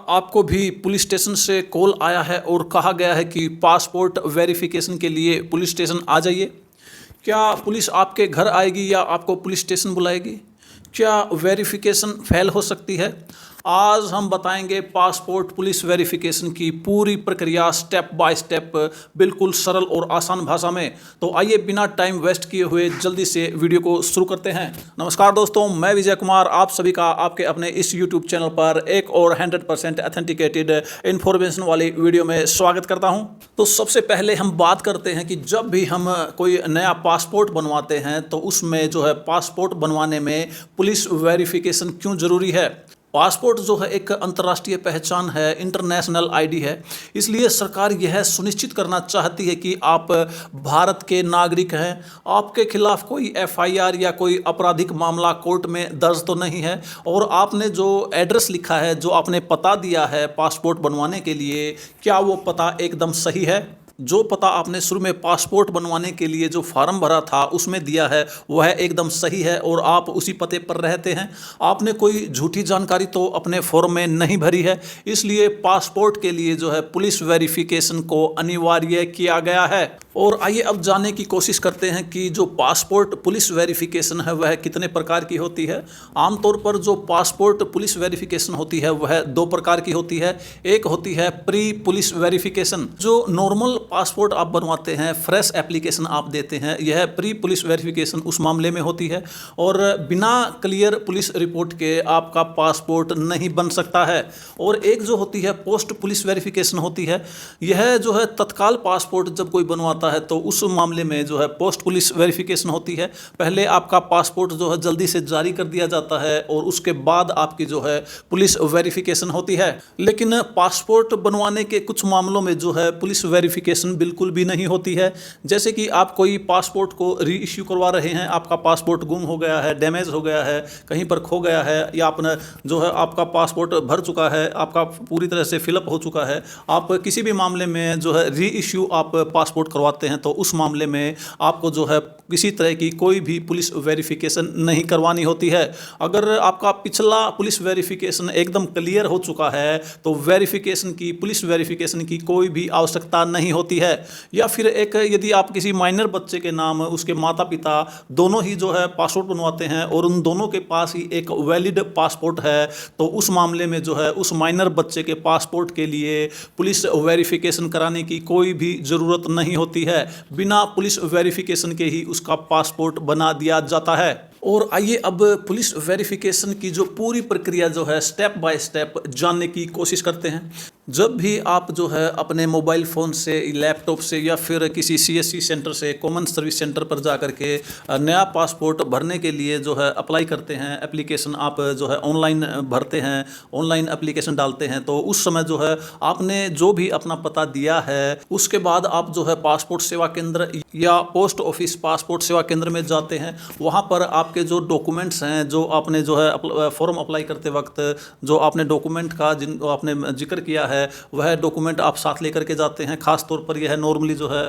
आपको भी police station से कॉल आया है और कहा गया है कि पासपोर्ट वेरिफिकेशन के लिए पुलिस स्टेशन आ जाइए? क्या पुलिस आपके घर आएगी या आपको पुलिस स्टेशन बुलाएगी? क्या वेरिफिकेशन फेल हो सकती है? आज हम बताएंगे पासपोर्ट पुलिस वेरिफिकेशन की पूरी प्रक्रिया स्टेप बाय स्टेप, बिल्कुल सरल और आसान भाषा में। तो आइए बिना टाइम वेस्ट किए हुए जल्दी से वीडियो को शुरू करते हैं। नमस्कार दोस्तों, मैं विजय कुमार आप सभी का आपके अपने इस यूट्यूब चैनल पर एक और 100% ऑथेंटिकेटेड इन्फॉर्मेशन वाली वीडियो में स्वागत करता हूं। तो सबसे पहले हम बात करते हैं कि जब भी हम कोई नया पासपोर्ट बनवाते हैं तो उसमें जो है पासपोर्ट बनवाने में पुलिस वेरिफिकेशन क्यों ज़रूरी है। पासपोर्ट जो है एक अंतर्राष्ट्रीय पहचान है, इंटरनेशनल आईडी है। इसलिए सरकार यह सुनिश्चित करना चाहती है कि आप भारत के नागरिक हैं, आपके खिलाफ कोई एफआईआर या कोई आपराधिक मामला कोर्ट में दर्ज तो नहीं है, और आपने जो एड्रेस लिखा है, जो आपने पता दिया है पासपोर्ट बनवाने के लिए, क्या वो पता एकदम सही है। जो पता आपने शुरू में पासपोर्ट बनवाने के लिए जो फॉर्म भरा था उसमें दिया है वह एकदम सही है और आप उसी पते पर रहते हैं। आपने कोई झूठी जानकारी तो अपने फॉर्म में नहीं भरी है। इसलिए पासपोर्ट के लिए जो है पुलिस वेरिफिकेशन को अनिवार्य किया गया है। और आइए अब जानने की कोशिश करते हैं कि जो पासपोर्ट पुलिस वेरिफिकेशन है वह कितने प्रकार की होती है। आमतौर पर जो पासपोर्ट पुलिस वेरिफिकेशन होती है वह दो प्रकार की होती है। एक होती है प्री पुलिस वेरिफिकेशन। जो नॉर्मल पासपोर्ट आप बनवाते हैं, फ्रेश एप्लीकेशन आप देते हैं, यह प्री पुलिस वेरिफिकेशन उस मामले में होती है। और बिना क्लियर पुलिस रिपोर्ट के आपका पासपोर्ट नहीं बन सकता है। और एक जो होती है पोस्ट पुलिस वेरिफिकेशन होती है, यह जो है तत्काल पासपोर्ट जब कोई बनवाता है तो उस मामले में जो है पोस्ट पुलिस वेरिफिकेशन होती है। पहले आपका पासपोर्ट जो है जल्दी से जारी कर दिया जाता है और उसके बाद आपकी जो है पुलिस वेरिफिकेशन होती है। लेकिन पासपोर्ट बनवाने के कुछ मामलों में जो है पुलिस वेरिफिकेशन बिल्कुल भी नहीं होती है। जैसे कि आप कोई पासपोर्ट को री इश्यू करवा रहे हैं, आपका पासपोर्ट गुम हो गया है, डैमेज हो गया है, कहीं पर खो गया है, या आपने जो है आपका पासपोर्ट भर चुका है, आपका पूरी तरह से फिलअप हो चुका है, आप किसी भी मामले में जो है री इश्यू आप पासपोर्ट करवाते हैं तो उस मामले में आपको जो है किसी तरह की कोई भी पुलिस वेरिफिकेशन नहीं करवानी होती है। अगर आपका पिछला पुलिस वेरिफिकेशन एकदम क्लियर हो चुका है तो वेरिफिकेशन की, पुलिस वेरिफिकेशन की कोई भी आवश्यकता नहीं होती है। या फिर एक, यदि आप किसी माइनर बच्चे के नाम उसके माता पिता दोनों ही जो है पासपोर्ट बनवाते हैं और उन दोनों के पास ही एक वैलिड पासपोर्ट है, तो उस मामले में जो है उस माइनर बच्चे के पासपोर्ट के लिए पुलिस वेरिफिकेशन कराने की कोई भी ज़रूरत नहीं होती है। बिना पुलिस वेरिफिकेशन के ही उसका पासपोर्ट बना दिया जाता है। और आइए अब पुलिस वेरिफिकेशन की जो पूरी प्रक्रिया जो है स्टेप बाय स्टेप जानने की कोशिश करते हैं। जब भी आप जो है अपने मोबाइल फ़ोन से, लैपटॉप से या फिर किसी सीएससी सेंटर से, कॉमन सर्विस सेंटर पर जा कर के नया पासपोर्ट भरने के लिए जो है अप्लाई करते हैं, एप्लीकेशन आप जो है ऑनलाइन भरते हैं, ऑनलाइन एप्लीकेशन डालते हैं, तो उस समय जो है आपने जो भी अपना पता दिया है उसके बाद आप जो है पासपोर्ट सेवा केंद्र या पोस्ट ऑफिस पासपोर्ट सेवा केंद्र में जाते हैं। वहाँ पर आपके जो डॉक्यूमेंट्स हैं, जो आपने जो है फॉर्म अप्लाई करते वक्त जो आपने डॉक्यूमेंट का जिन आपने जिक्र किया है वह डॉक्यूमेंट आप साथ लेकर के जाते हैं। खास तौर पर यह नॉर्मली जो है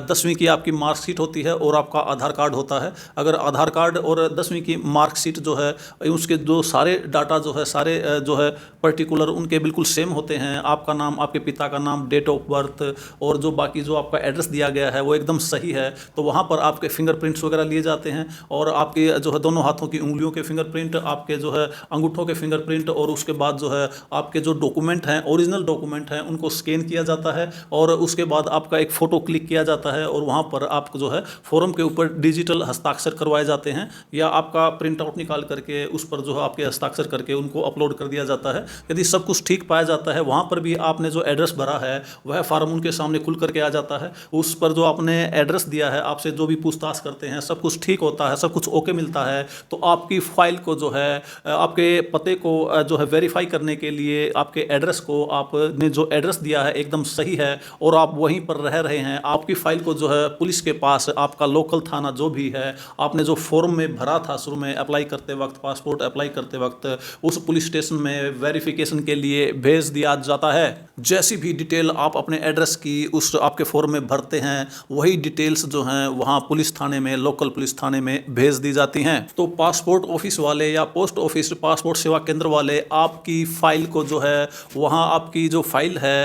10वीं की आपकी मार्कशीट होती है और आपका आधार कार्ड होता है। अगर आधार कार्ड और 10वीं की मार्कशीट जो है उसके जो सारे डाटा जो है, सारे जो है पर्टिकुलर उनके बिल्कुल सेम होते हैं, आपका नाम, आपके पिता का नाम, डेट ऑफ बर्थ और जो बाकी जो आपका एड्रेस दिया गया है वो एकदम सही है, तो वहाँ पर आपके फिंगरप्रिंट्स वगैरह लिए जाते हैं और आपके जो है दोनों हाथों की उंगलियों के फिंगरप्रिंट, आपके जो है अंगूठों के फिंगरप्रिंट, और उसके बाद जो है आपके जो डॉक्यूमेंट हैं, ओरिजिनल डॉक्यूमेंट हैं, उनको स्कैन किया जाता है और उसके बाद आपका एक फ़ोटो क्लिक किया जाता है और वहाँ पर आपको जो है फॉर्म के ऊपर डिजिटल हस्ताक्षर करवाए जाते हैं, या आपका प्रिंट आउट निकाल करके उस पर जो है आपके हस्ताक्षर करके उनको अपलोड कर दिया जाता है। यदि सब कुछ ठीक पाया जाता है, वहाँ पर भी आपने जो एड्रेस भरा है वह फार्म उनके सामने खुल करके आ जाता है। उस पर जो आपने एड्रेस दिया है, आपसे जो भी पूछताछ करते हैं, सब कुछ ठीक होता है, सब कुछ ओके मिलता है, तो आपकी फ़ाइल को जो है आपके पते को जो है वेरीफाई करने के लिए आपके एड्रेस को, आपने जो एड्रेस दिया है एकदम सही है और आप वहीं पर रह रहे हैं, आपकी फ़ाइल को जो है पुलिस के पास, आपका लोकल थाना जो भी है, आपने जो फॉर्म में भरा था शुरू में अप्लाई करते वक्त, पासपोर्ट अप्लाई करते वक्त, उस पुलिस स्टेशन में वेरिफिकेशन के लिए भेज दिया जाता है। जैसी भी डिटेल आप अपने एड्रेस की उस आपके फॉर्म में भरते हैं, वही डिटेल्स जो हैं वहाँ पुलिस थाने में, लोकल पुलिस थाने में भेज दी जाती हैं। तो पासपोर्ट ऑफिस वाले या पोस्ट ऑफिस पासपोर्ट सेवा केंद्र वाले आपकी फ़ाइल को जो है, वहाँ आपकी जो फाइल है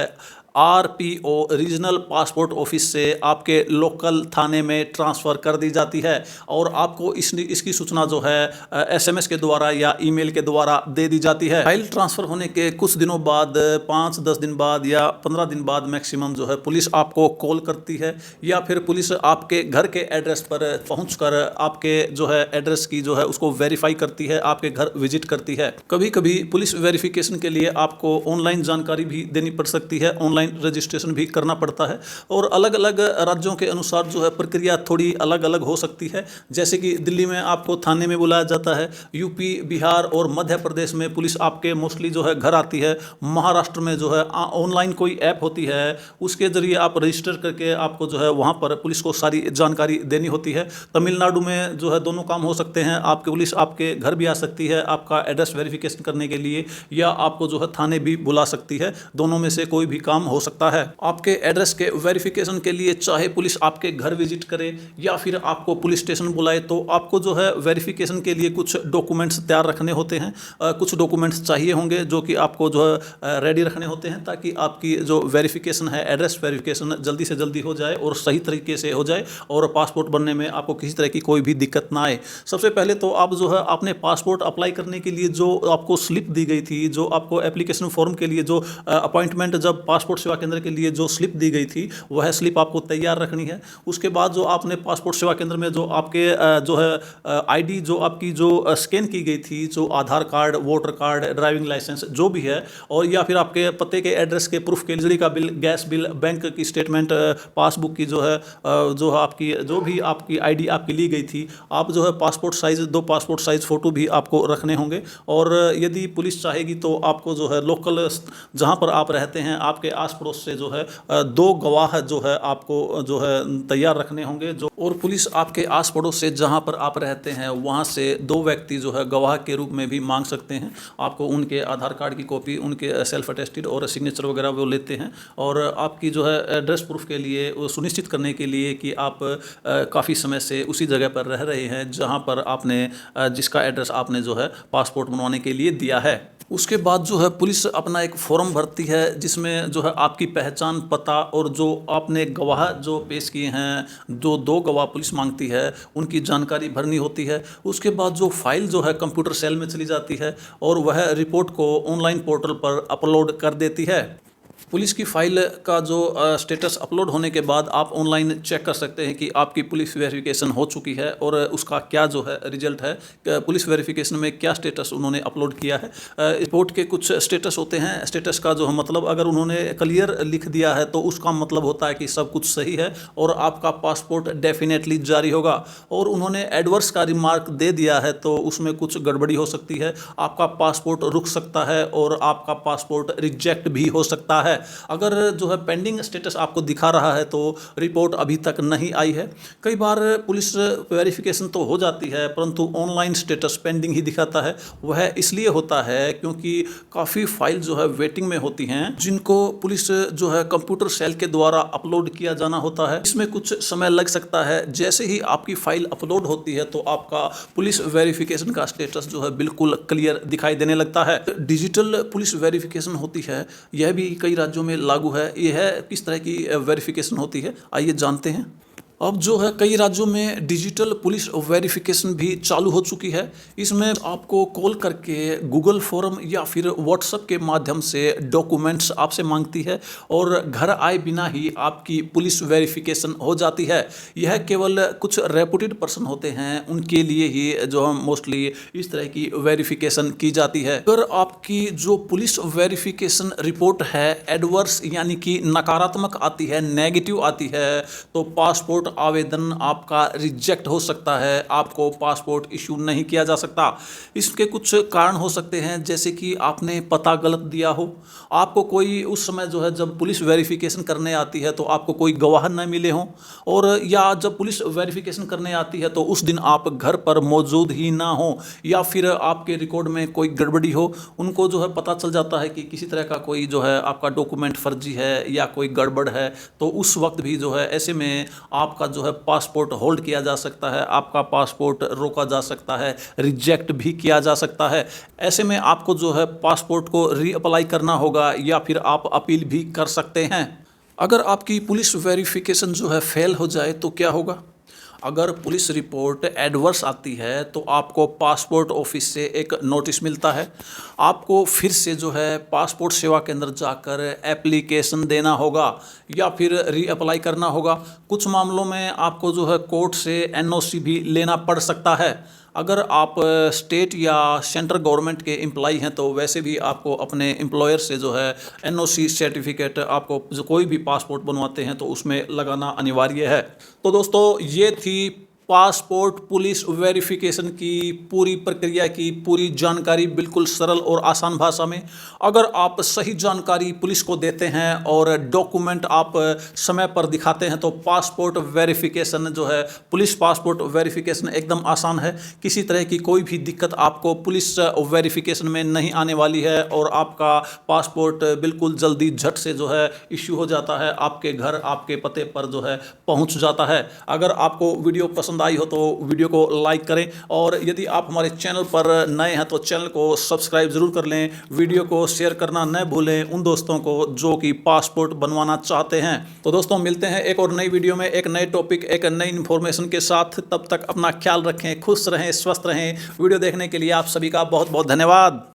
RPO रीजनल पासपोर्ट ऑफिस से आपके लोकल थाने में ट्रांसफ़र कर दी जाती है और आपको इसकी सूचना जो है SMS के द्वारा या ईमेल के द्वारा दे दी जाती है। फाइल ट्रांसफ़र होने के कुछ दिनों बाद, 5-10 दिन बाद या 15 दिन बाद मैक्सिमम जो है पुलिस आपको कॉल करती है या फिर पुलिस आपके घर के एड्रेस पर पहुंचकर आपके जो है एड्रेस की जो है उसको वेरीफाई करती है, आपके घर विजिट करती है। कभी कभी पुलिस वेरिफिकेशन के लिए आपको ऑनलाइन जानकारी भी देनी पड़ सकती है, ऑनलाइन रजिस्ट्रेशन भी करना पड़ता है और अलग अलग राज्यों के अनुसार जो है प्रक्रिया थोड़ी अलग अलग हो सकती है। जैसे कि दिल्ली में आपको थाने में बुलाया जाता है, यूपी, बिहार और मध्य प्रदेश में पुलिस आपके मोस्टली जो है घर आती है। महाराष्ट्र में जो है ऑनलाइन कोई ऐप होती है, उसके जरिए आप रजिस्टर करके आपको जो है वहाँ पर पुलिस को सारी जानकारी देनी होती है। तमिलनाडु में जो है दोनों काम हो सकते हैं, आपके पुलिस आपके घर भी आ सकती है आपका एड्रेस वेरिफिकेशन करने के लिए, या आपको जो है थाने भी बुला सकती है। दोनों में से कोई भी काम हो सकता है। आपके एड्रेस के वेरिफिकेशन के लिए चाहे पुलिस आपके घर विजिट करे या फिर आपको पुलिस स्टेशन बुलाए, तो आपको जो है वेरिफिकेशन के लिए कुछ डॉक्यूमेंट्स तैयार रखने होते हैं। कुछ डॉक्यूमेंट्स चाहिए होंगे जो कि आपको जो है रेडी रखने होते हैं, ताकि आपकी जो वेरिफिकेशन है, एड्रेस वेरिफिकेशन जल्दी से जल्दी हो जाए और सही तरीके से हो जाए और पासपोर्ट बनने में आपको किसी तरह की कोई भी दिक्कत ना आए। सबसे पहले तो आप जो है अपने पासपोर्ट अप्लाई करने के लिए जो आपको स्लिप दी गई थी, जो आपको एप्लीकेशन फॉर्म के लिए जो अपॉइंटमेंट जब पासपोर्ट सेवा केंद्र के लिए जो स्लिप दी गई थी, वह स्लिप आपको तैयार रखनी है। उसके बाद जो आपने पासपोर्ट सेवा केंद्र में जो आपके जो है आईडी जो आपकी जो स्कैन की गई थी, जो Aadhaar card, voter card, driving licence जो भी है, और या फिर आपके पते के एड्रेस के प्रूफ के, बिजली का बिल, गैस बिल, बैंक की स्टेटमेंट, पासबुक की जो है जो आपकी जो भी आपकी आईडी आपकी ली गई थी, आप जो है passport size 2 passport size photo भी आपको रखने होंगे। और यदि पुलिस चाहेगी तो आपको जो है लोकल जहाँ पर आप रहते हैं आपके आस पड़ोस से जो है 2 गवाह जो है आपको जो है तैयार रखने होंगे। जो और पुलिस आपके आस पड़ोस से जहाँ पर आप रहते हैं वहाँ से 2 व्यक्ति जो है गवाह के रूप में भी मांग सकते हैं। आपको उनके आधार कार्ड की कॉपी, उनके सेल्फ अटेस्टेड और सिग्नेचर वगैरह वो लेते हैं। और आपकी जो है एड्रेस प्रूफ के लिए वो सुनिश्चित करने के लिए कि आप काफ़ी समय से उसी जगह पर रह रहे हैं जहाँ पर आपने जिसका एड्रेस आपने जो है पासपोर्ट बनवाने के लिए दिया है। उसके बाद जो है पुलिस अपना एक फॉर्म भरती है जिसमें जो है आपकी पहचान, पता और जो आपने गवाह जो पेश किए हैं, जो 2 गवाह पुलिस मांगती है, उनकी जानकारी भरनी होती है। उसके बाद जो फाइल जो है कंप्यूटर सेल में चली जाती है और वह रिपोर्ट को ऑनलाइन पोर्टल पर अपलोड कर देती है। पुलिस की फ़ाइल का जो स्टेटस अपलोड होने के बाद आप ऑनलाइन चेक कर सकते हैं कि आपकी पुलिस वेरिफिकेशन हो चुकी है और उसका क्या जो है रिजल्ट है, पुलिस वेरिफिकेशन में क्या स्टेटस उन्होंने अपलोड किया है। रिपोर्ट के कुछ स्टेटस होते हैं। स्टेटस का जो है मतलब अगर उन्होंने क्लियर लिख दिया है तो उसका मतलब होता है कि सब कुछ सही है और आपका पासपोर्ट डेफिनेटली जारी होगा। और उन्होंने एडवर्स का रिमार्क दे दिया है तो उसमें कुछ गड़बड़ी हो सकती है, आपका पासपोर्ट रुक सकता है और आपका पासपोर्ट रिजेक्ट भी हो सकता है। अगर जो है पेंडिंग स्टेटस आपको दिखा रहा है तो रिपोर्ट अभी तक नहीं आई है। कई बार पुलिस वेरिफिकेशन तो हो जाती है परंतु ऑनलाइन स्टेटस पेंडिंग ही दिखाता है। वह इसलिए होता है क्योंकि काफ़ी फाइल जो है वेटिंग में होती हैं जिनको पुलिस जो है कंप्यूटर सेल के द्वारा अपलोड किया जाना होता है। इसमें कुछ समय लग सकता है। जैसे ही आपकी फाइल अपलोड होती है तो आपका पुलिस वेरिफिकेशन का स्टेटस जो है बिल्कुल क्लियर दिखाई देने लगता है। डिजिटल पुलिस वेरिफिकेशन होती है, यह भी कई राज्यों में लागू है। यह है किस तरह की वेरिफिकेशन होती है, आइए जानते हैं। अब जो है कई राज्यों में डिजिटल पुलिस वेरिफिकेशन भी चालू हो चुकी है। इसमें आपको कॉल करके गूगल फॉर्म या फिर व्हाट्सएप के माध्यम से डॉक्यूमेंट्स आपसे मांगती है और घर आए बिना ही आपकी पुलिस वेरिफिकेशन हो जाती है। यह केवल कुछ रेपुटेड पर्सन होते हैं उनके लिए ही जो हम मोस्टली इस तरह की वेरिफिकेशन की जाती है। अगर आपकी जो पुलिस वेरिफिकेशन रिपोर्ट है एडवर्स यानी कि नकारात्मक आती है, नेगेटिव आती है, तो पासपोर्ट पासपोर्ट आवेदन आपका रिजेक्ट हो सकता है, आपको पासपोर्ट इशू नहीं किया जा सकता। इसके कुछ कारण हो सकते हैं, जैसे कि आपने पता गलत दिया हो, आपको कोई उस समय जो है जब पुलिस वेरिफिकेशन करने आती है तो आपको कोई गवाह न मिले हों, और या जब पुलिस वेरिफिकेशन करने आती है तो उस दिन आप घर पर मौजूद ही ना हो, या फिर आपके रिकॉर्ड में कोई गड़बड़ी हो। उनको जो है पता चल जाता है कि किसी तरह का कोई जो है आपका डॉक्यूमेंट फर्जी है या कोई गड़बड़ है, तो उस वक्त भी जो है ऐसे में आपका जो है पासपोर्ट होल्ड किया जा सकता है, आपका पासपोर्ट रोका जा सकता है, रिजेक्ट भी किया जा सकता है। ऐसे में आपको जो है पासपोर्ट को रीअप्लाई करना होगा या फिर आप अपील भी कर सकते हैं। अगर आपकी पुलिस वेरिफिकेशन जो है फेल हो जाए तो क्या होगा? अगर पुलिस रिपोर्ट एडवर्स आती है तो आपको पासपोर्ट ऑफिस से एक नोटिस मिलता है। आपको फिर से जो है पासपोर्ट सेवा के अंदर जाकर एप्लीकेशन देना होगा या फिर रीअप्लाई करना होगा। कुछ मामलों में आपको जो है कोर्ट से एनओसी भी लेना पड़ सकता है। अगर आप स्टेट या सेंट्रल गवर्नमेंट के एम्प्लॉई हैं तो वैसे भी आपको अपने एम्प्लॉयर से जो है एनओसी सर्टिफिकेट, आपको जो कोई भी पासपोर्ट बनवाते हैं तो उसमें लगाना अनिवार्य है। तो दोस्तों, ये थी पासपोर्ट पुलिस वेरिफिकेशन की पूरी प्रक्रिया की पूरी जानकारी, बिल्कुल सरल और आसान भाषा में। अगर आप सही जानकारी पुलिस को देते हैं और डॉक्यूमेंट आप समय पर दिखाते हैं तो पासपोर्ट वेरिफिकेशन जो है, पुलिस पासपोर्ट वेरिफिकेशन एकदम आसान है। किसी तरह की कोई भी दिक्कत आपको पुलिस वेरिफिकेशन में नहीं आने वाली है और आपका पासपोर्ट बिल्कुल जल्दी झट से जो है इश्यू हो जाता है, आपके घर आपके पते पर जो है पहुंच जाता है। अगर आपको वीडियो पसंद आई हो तो वीडियो को लाइक करें, और यदि आप हमारे चैनल पर नए हैं तो चैनल को सब्सक्राइब जरूर कर लें। वीडियो को शेयर करना न भूलें उन दोस्तों को जो कि पासपोर्ट बनवाना चाहते हैं। तो दोस्तों, मिलते हैं एक और नई वीडियो में एक नए टॉपिक, एक नई इन्फॉर्मेशन के साथ। तब तक अपना ख्याल रखें, खुश रहें, स्वस्थ रहें। वीडियो देखने के लिए आप सभी का बहुत बहुत धन्यवाद।